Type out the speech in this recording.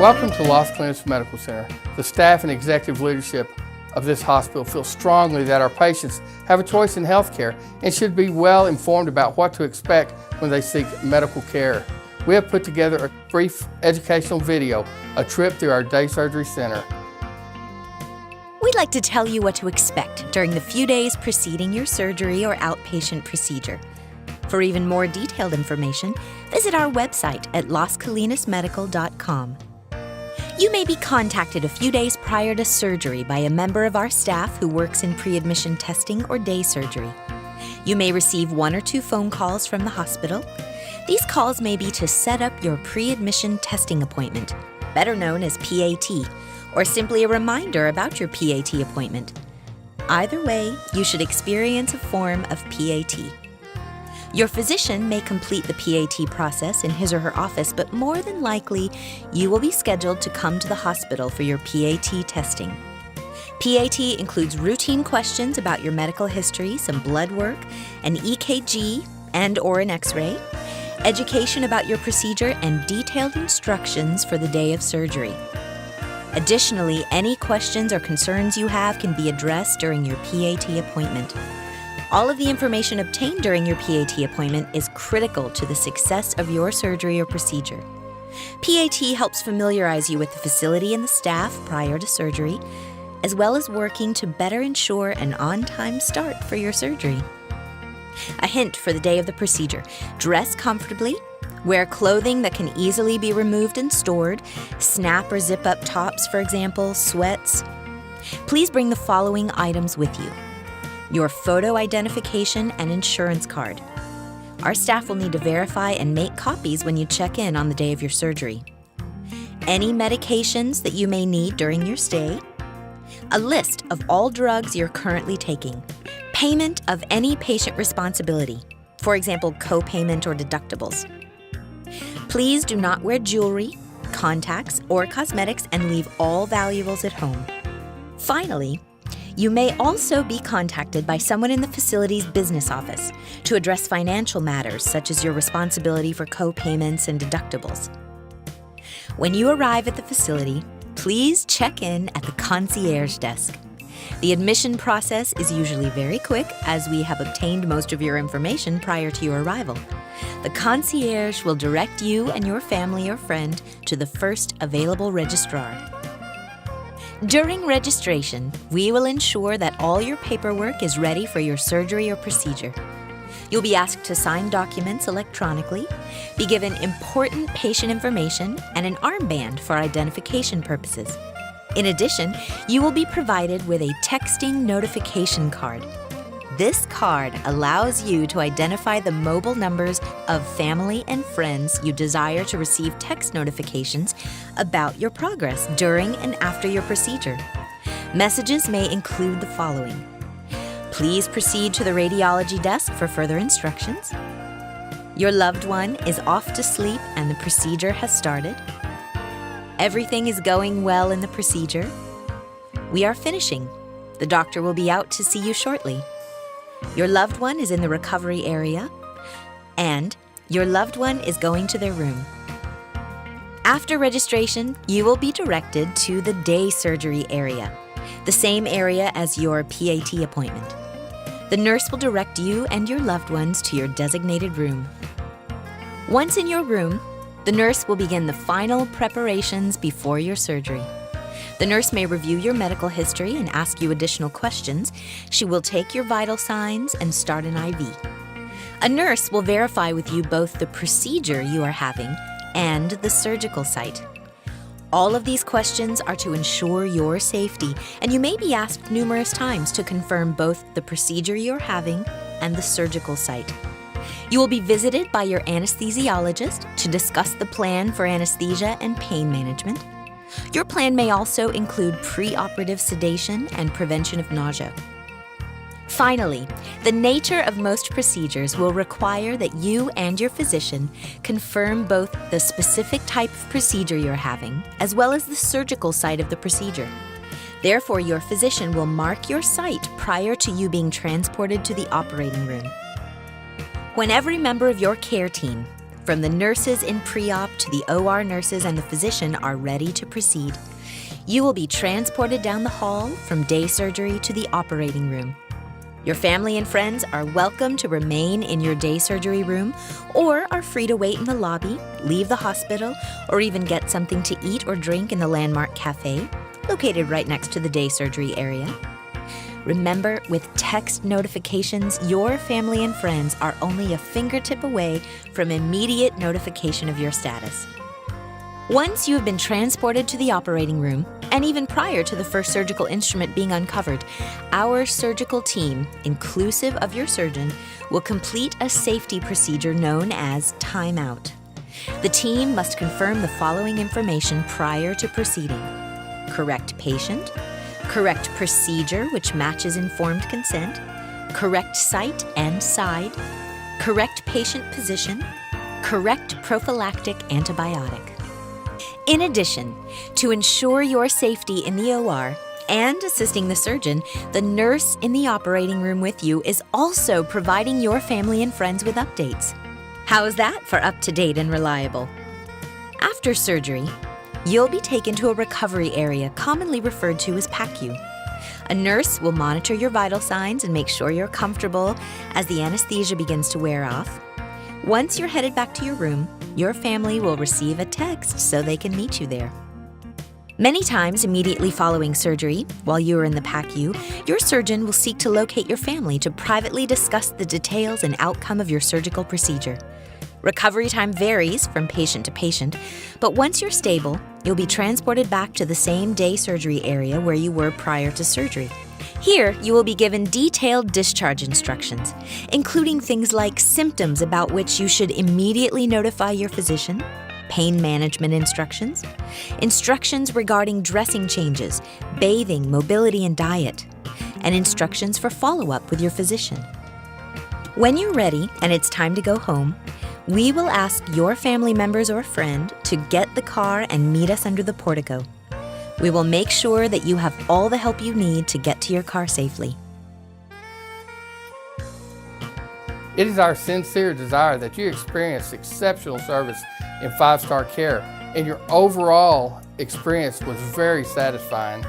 Welcome to Los Colinas Medical Center. The staff and executive leadership of this hospital feel strongly that our patients have a choice in healthcare and should be well informed about what to expect when they seek medical care. We have put together a brief educational video, a trip through our day surgery center. We'd like to tell you what to expect during the few days preceding your surgery or outpatient procedure. For even more detailed information, visit our website at loscolinasmedical.com. You may be contacted a few days prior to surgery by a member of our staff who works in pre-admission testing or day surgery. You may receive 1 or 2 phone calls from the hospital. These calls may be to set up your pre-admission testing appointment, better known as PAT, or simply a reminder about your PAT appointment. Either way, you should experience a form of PAT. Your physician may complete the PAT process in his or her office, but more than likely, you will be scheduled to come to the hospital for your PAT testing. PAT includes routine questions about your medical history, some blood work, an EKG and/or an X-ray, education about your procedure, and detailed instructions for the day of surgery. Additionally, any questions or concerns you have can be addressed during your PAT appointment. All of the information obtained during your PAT appointment is critical to the success of your surgery or procedure. PAT helps familiarize you with the facility and the staff prior to surgery, as well as working to better ensure an on-time start for your surgery. A hint for the day of the procedure: dress comfortably, wear clothing that can easily be removed and stored, snap or zip up tops, for example, sweats. Please bring the following items with you: your photo identification and insurance card. Our staff will need to verify and make copies when you check in on the day of your surgery. Any medications that you may need during your stay. A list of all drugs you're currently taking. Payment of any patient responsibility, for example, co-payment or deductibles. Please do not wear jewelry, contacts, or cosmetics and leave all valuables at home. Finally, you may also be contacted by someone in the facility's business office to address financial matters such as your responsibility for co-payments and deductibles. When you arrive at the facility, please check in at the concierge desk. The admission process is usually very quick, as we have obtained most of your information prior to your arrival. The concierge will direct you and your family or friend to the first available registrar. During registration, we will ensure that all your paperwork is ready for your surgery or procedure. You'll be asked to sign documents electronically, be given important patient information, and an armband for identification purposes. In addition, you will be provided with a texting notification card. This card allows you to identify the mobile numbers of family and friends you desire to receive text notifications about your progress during and after your procedure. Messages may include the following: please proceed to the radiology desk for further instructions. Your loved one is off to sleep and the procedure has started. Everything is going well in the procedure. We are finishing. The doctor will be out to see you shortly. Your loved one is in the recovery area, and your loved one is going to their room. After registration, you will be directed to the day surgery area, the same area as your PAT appointment. The nurse will direct you and your loved ones to your designated room. Once in your room, the nurse will begin the final preparations before your surgery. The nurse may review your medical history and ask you additional questions. She will take your vital signs and start an IV. A nurse will verify with you both the procedure you are having and the surgical site. All of these questions are to ensure your safety, and you may be asked numerous times to confirm both the procedure you're having and the surgical site. You will be visited by your anesthesiologist to discuss the plan for anesthesia and pain management. Your plan may also include pre-operative sedation and prevention of nausea. Finally, the nature of most procedures will require that you and your physician confirm both the specific type of procedure you're having, as well as the surgical site of the procedure. Therefore, your physician will mark your site prior to you being transported to the operating room. When every member of your care team From the nurses in pre-op to the OR nurses and the physician are ready to proceed. You will be transported down the hall from day surgery to the operating room. Your family and friends are welcome to remain in your day surgery room or are free to wait in the lobby, leave the hospital, or even get something to eat or drink in the Landmark Cafe, located right next to the day surgery area. Remember, with text notifications, your family and friends are only a fingertip away from immediate notification of your status. Once you have been transported to the operating room, and even prior to the first surgical instrument being uncovered, our surgical team, inclusive of your surgeon, will complete a safety procedure known as timeout. The team must confirm the following information prior to proceeding: correct patient, correct procedure which matches informed consent, correct site and side, correct patient position, correct prophylactic antibiotic. In addition, to ensure your safety in the OR and assisting the surgeon, the nurse in the operating room with you is also providing your family and friends with updates. How's that for up-to-date and reliable? After surgery, you'll be taken to a recovery area commonly referred to as PACU. A nurse will monitor your vital signs and make sure you're comfortable as the anesthesia begins to wear off. Once you're headed back to your room, your family will receive a text so they can meet you there. Many times immediately following surgery, while you are in the PACU, your surgeon will seek to locate your family to privately discuss the details and outcome of your surgical procedure. Recovery time varies from patient to patient, but once you're stable, you'll be transported back to the same day surgery area where you were prior to surgery. Here, you will be given detailed discharge instructions, including things like symptoms about which you should immediately notify your physician, pain management instructions, instructions regarding dressing changes, bathing, mobility, and diet, and instructions for follow-up with your physician. When you're ready and it's time to go home, we will ask your family members or friend to get the car and meet us under the portico. We will make sure that you have all the help you need to get to your car safely. It is our sincere desire that you experience exceptional service in 5-star care, and your overall experience was very satisfying.